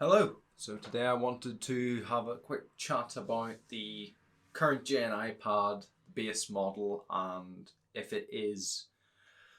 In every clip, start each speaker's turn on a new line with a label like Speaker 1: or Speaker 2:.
Speaker 1: Hello. So today I wanted to have a quick chat about the current gen iPad base model and if it is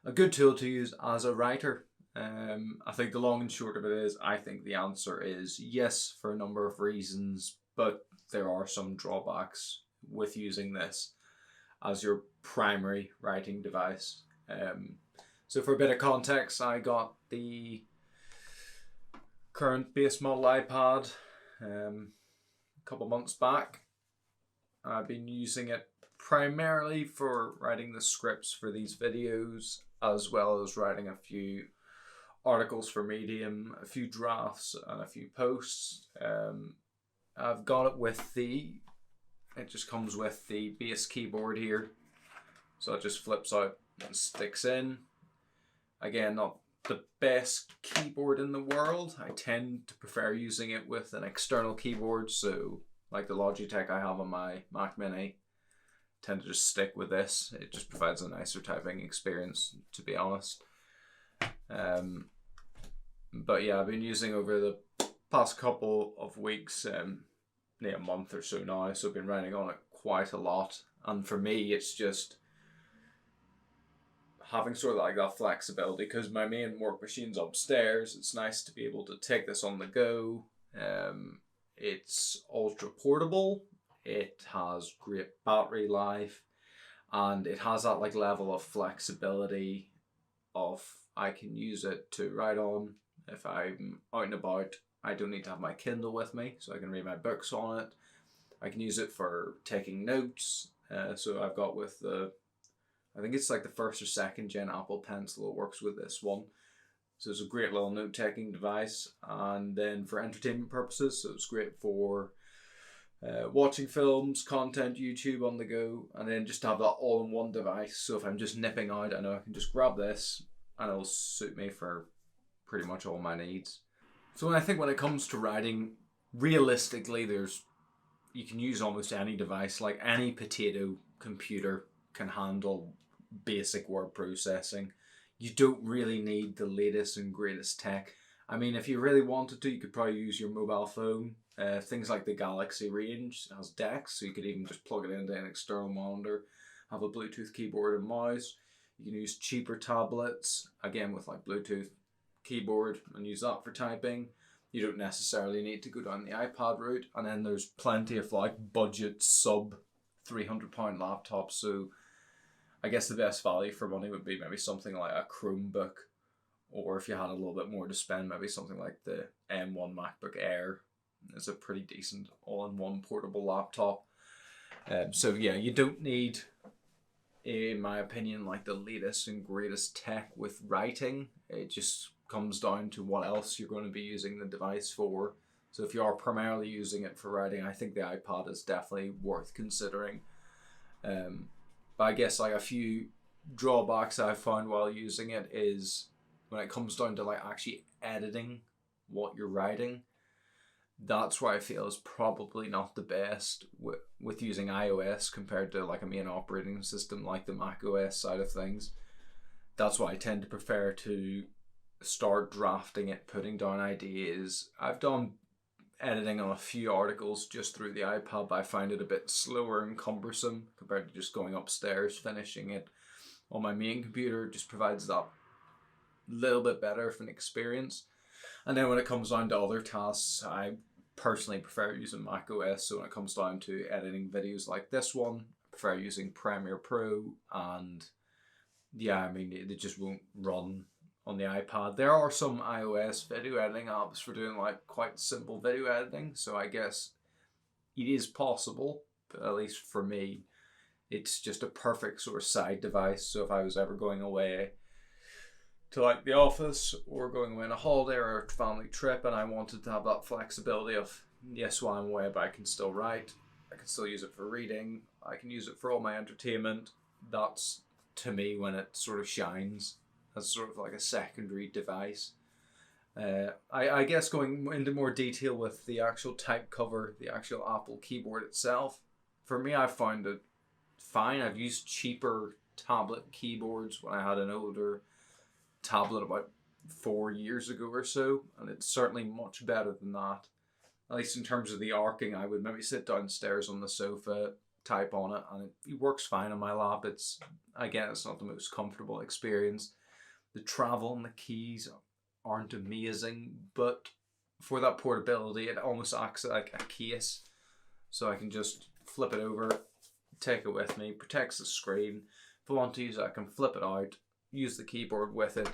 Speaker 1: a good tool to use as a writer. I think the long and short of it is I think the answer is yes for a number of reasons, but there are some drawbacks with using this as your primary writing device. So for a bit of context, I got the current base model iPad a couple months back. I've been using it primarily for writing the scripts for these videos, as well as writing a few articles for Medium, a few drafts and a few posts. I've got it with it just comes with the base keyboard here. So it just flips out and sticks in. Again, not the best keyboard in the world. I tend to prefer using it with an external keyboard, so like the Logitech I have on my Mac Mini, I tend to just stick with this. It just provides a nicer typing experience, to be honest. But yeah, I've been using over the past couple of weeks, nearly a month or so now, so I've been writing on it quite a lot. And for me, it's just having sort of like that flexibility, because my main work machine's upstairs. It's nice to be able to take this on the go. It's ultra portable. It has great battery life, and it has that like level of flexibility of I can use it to write on. If I'm out and about, I don't need to have my Kindle with me, so I can read my books on it. I can use it for taking notes. So I've got with I think it's like the first or second gen Apple Pencil. It works with this one. So it's a great little note-taking device. And then for entertainment purposes, so it's great for watching films, content, YouTube on the go. And then just to have that all-in-one device. So if I'm just nipping out, I know I can just grab this and it'll suit me for pretty much all my needs. So I think when it comes to writing, realistically, you can use almost any device. Like any potato computer can handle basic word processing. You don't really need the latest and greatest tech. I mean, if you really wanted to, you could probably use your mobile phone. Things like the Galaxy range has DeX, so you could even just plug it into an external monitor, have a Bluetooth keyboard and mouse. You can use cheaper tablets, again with like Bluetooth keyboard, and use that for typing. You don't necessarily need to go down the iPad route. And then there's plenty of like budget sub £300 laptops, so I guess the best value for money would be maybe something like a Chromebook, or if you had a little bit more to spend, maybe something like the M1 MacBook Air. It's a pretty decent all-in-one portable laptop. So yeah, you don't need, in my opinion, like the latest and greatest tech with writing. It just comes down to what else you're going to be using the device for. So if you are primarily using it for writing, I think the iPad is definitely worth considering. But I guess like a few drawbacks I've found while using it is when it comes down to like actually editing what you're writing, that's where I feel is probably not the best with using iOS compared to like a main operating system like the Mac OS side of things. That's why I tend to prefer to start drafting it, putting down ideas. I've done editing on a few articles just through the iPad, but I find it a bit slower and cumbersome compared to just going upstairs, finishing it on my main computer. It just provides that little bit better of an experience. And then when it comes down to other tasks, I personally prefer using Mac OS. So when it comes down to editing videos like this one, I prefer using Premiere Pro. And yeah, I mean, it just won't run on the iPad. There are some iOS video editing apps for doing like quite simple video editing, so I guess it is possible, but at least for me, it's just a perfect sort of side device. So if I was ever going away to like the office or going away on a holiday or a family trip and I wanted to have that flexibility of, yes, while I'm away, but I can still write, I can still use it for reading, I can use it for all my entertainment, that's to me when it sort of shines as sort of like a secondary device. I guess going into more detail with the actual type cover, the actual Apple keyboard itself, for me I found it fine. I've used cheaper tablet keyboards when I had an older tablet about 4 years ago or so, and it's certainly much better than that. At least in terms of the arcing, I would maybe sit downstairs on the sofa, type on it, and it works fine on my lap. It's not the most comfortable experience. The travel and the keys aren't amazing, but for that portability, it almost acts like a case. So I can just flip it over, take it with me, protects the screen. If I want to use it, I can flip it out, use the keyboard with it.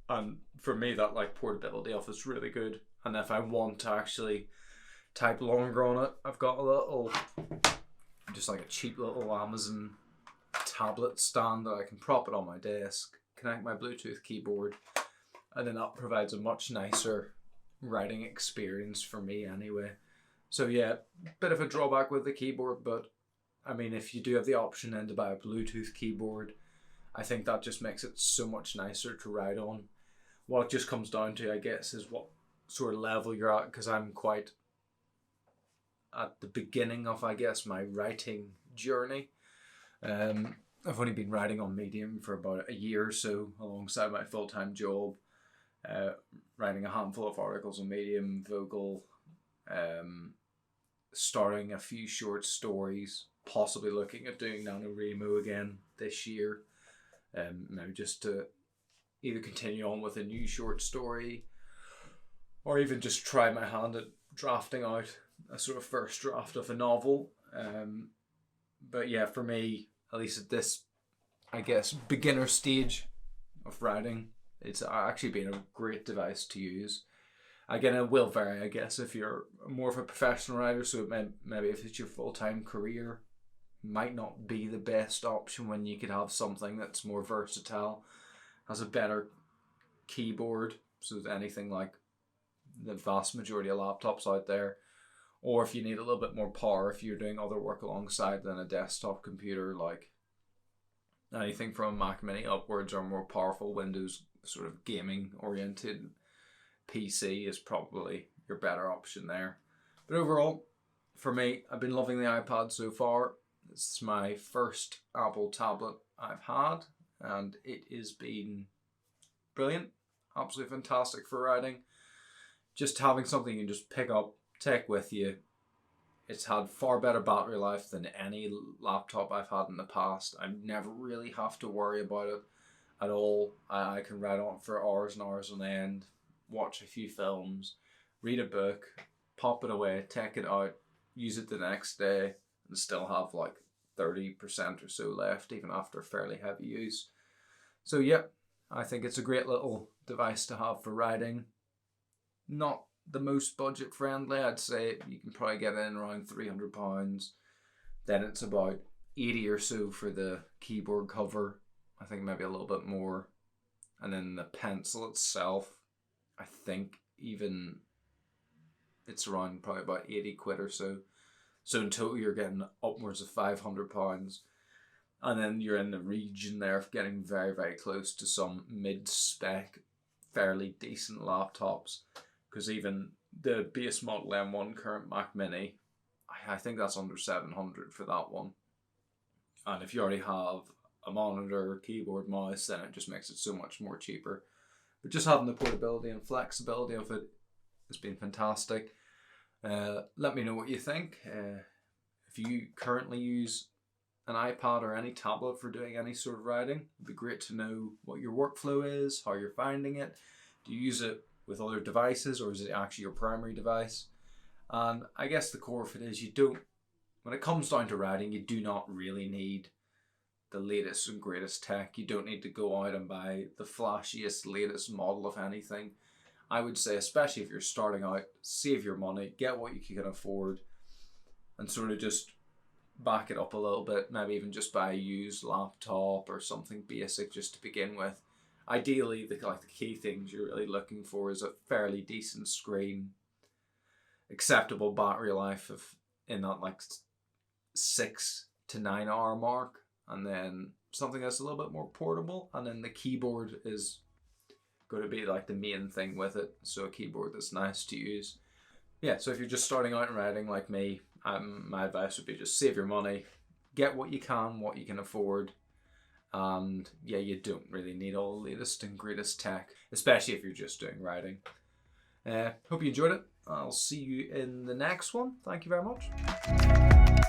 Speaker 1: And for me, that like portability of it's really good. And if I want to actually type longer on it, I've got a little, just like a cheap little Amazon tablet stand that I can prop it on my desk, connect my Bluetooth keyboard, and then that provides a much nicer writing experience for me anyway. So yeah, bit of a drawback with the keyboard, but I mean, if you do have the option then to buy a Bluetooth keyboard, I think that just makes it so much nicer to write on. What it just comes down to, I guess, is what sort of level you're at, because I'm quite at the beginning of, I guess, my writing journey. I've only been writing on Medium for about a year or so, alongside my full-time job, writing a handful of articles on Medium, Vogel, starting a few short stories, possibly looking at doing NaNoWriMo again this year, maybe just to either continue on with a new short story, or even just try my hand at drafting out a sort of first draft of a novel. But yeah, for me, at least at this, I guess, beginner stage of writing, it's actually been a great device to use. Again, it will vary, I guess, if you're more of a professional writer, so maybe if it's your full-time career, might not be the best option when you could have something that's more versatile, has a better keyboard, so anything like the vast majority of laptops out there, or if you need a little bit more power if you're doing other work alongside than a desktop computer, like anything from a Mac Mini upwards, or more powerful Windows sort of gaming oriented PC is probably your better option there. But overall, for me, I've been loving the iPad so far. It's my first Apple tablet I've had, and it has been brilliant, absolutely fantastic for writing. Just having something you can just pick up, take with you. It's had far better battery life than any laptop I've had in the past. I never really have to worry about it at all. I can write on it for hours and hours on end, watch a few films, read a book, pop it away, take it out, use it the next day, and still have like 30% or so left, even after fairly heavy use. So yeah, I think it's a great little device to have for writing. Not the most budget friendly. I'd say you can probably get it in around £300. Then it's about 80 or so for the keyboard cover. I think maybe a little bit more. And then the pencil itself, I think even it's around probably about 80 quid or so. So in total you're getting upwards of £500. And then you're in the region there of getting very, very close to some mid-spec, fairly decent laptops. Because even the base model M1 current Mac Mini, I think that's under 700 for that one. And if you already have a monitor, keyboard, mouse, then it just makes it so much more cheaper. But just having the portability and flexibility of it has been fantastic. Let me know what you think. If you currently use an iPad or any tablet for doing any sort of writing, it'd be great to know what your workflow is, how you're finding it. Do you use it with other devices, or is it actually your primary device? And I guess the core of it is when it comes down to writing, you do not really need the latest and greatest tech. You don't need to go out and buy the flashiest, latest model of anything. I would say, especially if you're starting out, save your money, get what you can afford, and sort of just back it up a little bit. Maybe even just buy a used laptop or something basic just to begin with. Ideally, the key things you're really looking for is a fairly decent screen, acceptable battery life of in that like 6 to 9 hour mark, and then something that's a little bit more portable. And then the keyboard is going to be like the main thing with it, so a keyboard that's nice to use. Yeah, so if you're just starting out in writing like me, my advice would be just save your money, get what you can afford, And yeah, you don't really need all the latest and greatest tech, especially if you're just doing writing. Hope you enjoyed it. I'll see you in the next one. Thank you very much.